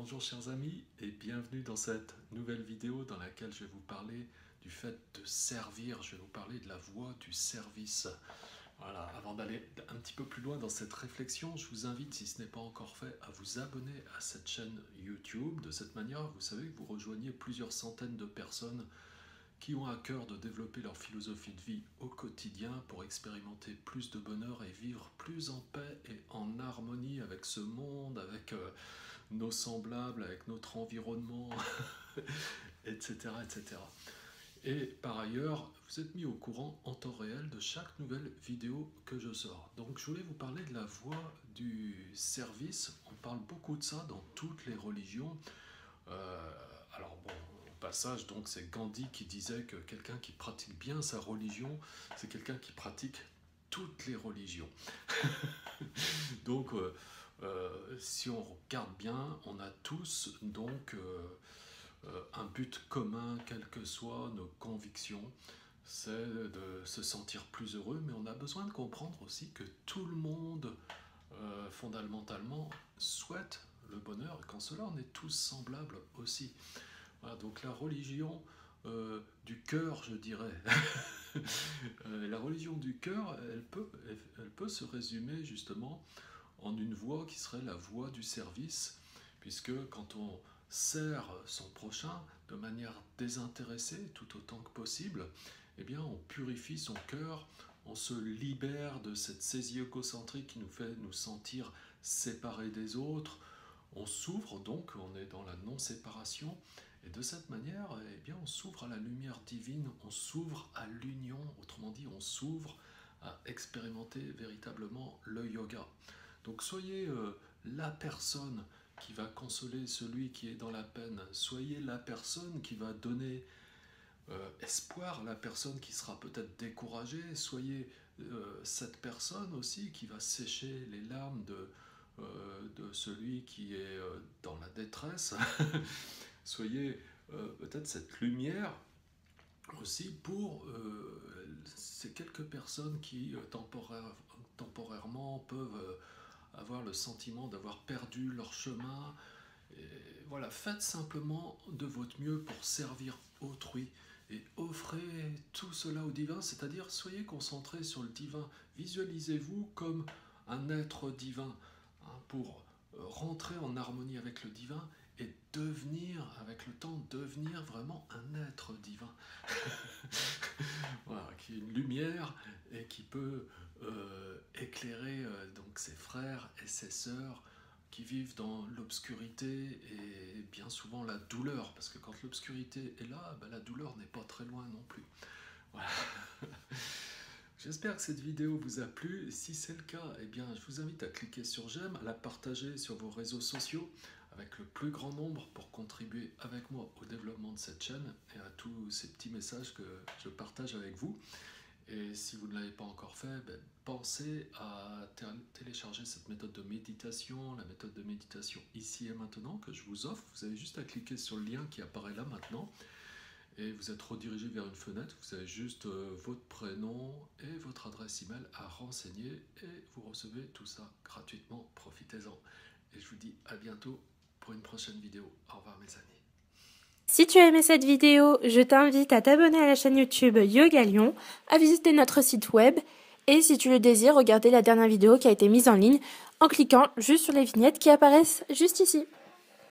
Bonjour chers amis et bienvenue dans cette nouvelle vidéo dans laquelle je vais vous parler du fait de servir, je vais vous parler de la voie du service. Voilà, avant d'aller un petit peu plus loin dans cette réflexion, je vous invite, si ce n'est pas encore fait, à vous abonner à cette chaîne YouTube. De cette manière, vous savez que vous rejoignez plusieurs centaines de personnes qui ont à cœur de développer leur philosophie de vie au quotidien pour expérimenter plus de bonheur et vivre plus en paix et en harmonie avec ce monde, avec nos semblables, avec notre environnement, etc., etc. Et par ailleurs, vous êtes mis au courant en temps réel de chaque nouvelle vidéo que je sors. Donc je voulais vous parler de la voie du service. On parle beaucoup de ça dans toutes les religions. Alors bon, au passage, donc c'est Gandhi qui disait que quelqu'un qui pratique bien sa religion, c'est quelqu'un qui pratique toutes les religions. Donc si on regarde bien, on a tous donc un but commun, quelles que soient nos convictions, c'est de se sentir plus heureux, mais on a besoin de comprendre aussi que tout le monde, fondamentalement, souhaite le bonheur, et qu'en cela, on est tous semblables aussi. Voilà, donc la religion du cœur, je dirais. La religion du cœur, elle peut se résumer justement en une voie qui serait la voie du service, puisque quand on sert son prochain de manière désintéressée tout autant que possible, eh bien on purifie son cœur, on se libère de cette saisie égocentrique qui nous fait nous sentir séparés des autres, on s'ouvre donc, on est dans la non-séparation, et de cette manière, eh bien, on s'ouvre à la lumière divine, on s'ouvre à l'union, autrement dit, on s'ouvre à expérimenter véritablement le yoga. Donc soyez la personne qui va consoler celui qui est dans la peine, soyez la personne qui va donner espoir, la personne qui sera peut-être découragée, soyez cette personne aussi qui va sécher les larmes de celui qui est dans la détresse. Soyez peut-être cette lumière aussi pour ces quelques personnes qui temporairement peuvent avoir le sentiment d'avoir perdu leur chemin. Et voilà, faites simplement de votre mieux pour servir autrui et offrez tout cela au divin, c'est-à-dire soyez concentrés sur le divin, visualisez-vous comme un être divin, hein, pour rentrer en harmonie avec le divin et devenir, avec le temps, devenir vraiment un être divin. Voilà, qui est une lumière et qui peut éclairer donc ses frères et ses sœurs qui vivent dans l'obscurité et bien souvent la douleur, parce que quand l'obscurité est là, ben, la douleur n'est pas très loin non plus. Voilà. J'espère que cette vidéo vous a plu. Si c'est le cas, eh bien, je vous invite à cliquer sur j'aime, à la partager sur vos réseaux sociaux avec le plus grand nombre pour contribuer avec moi au développement de cette chaîne et à tous ces petits messages que je partage avec vous. Et si vous ne l'avez pas encore fait, ben, pensez à télécharger cette méthode de méditation, la méthode de méditation ici et maintenant que je vous offre. Vous avez juste à cliquer sur le lien qui apparaît là maintenant. Et vous êtes redirigé vers une fenêtre, vous avez juste votre prénom et votre adresse email à renseigner et vous recevez tout ça gratuitement, profitez-en. Et je vous dis à bientôt pour une prochaine vidéo. Au revoir mes amis. Si tu as aimé cette vidéo, je t'invite à t'abonner à la chaîne YouTube Yoga Lyon, à visiter notre site web et si tu le désires, regarder la dernière vidéo qui a été mise en ligne en cliquant juste sur les vignettes qui apparaissent juste ici.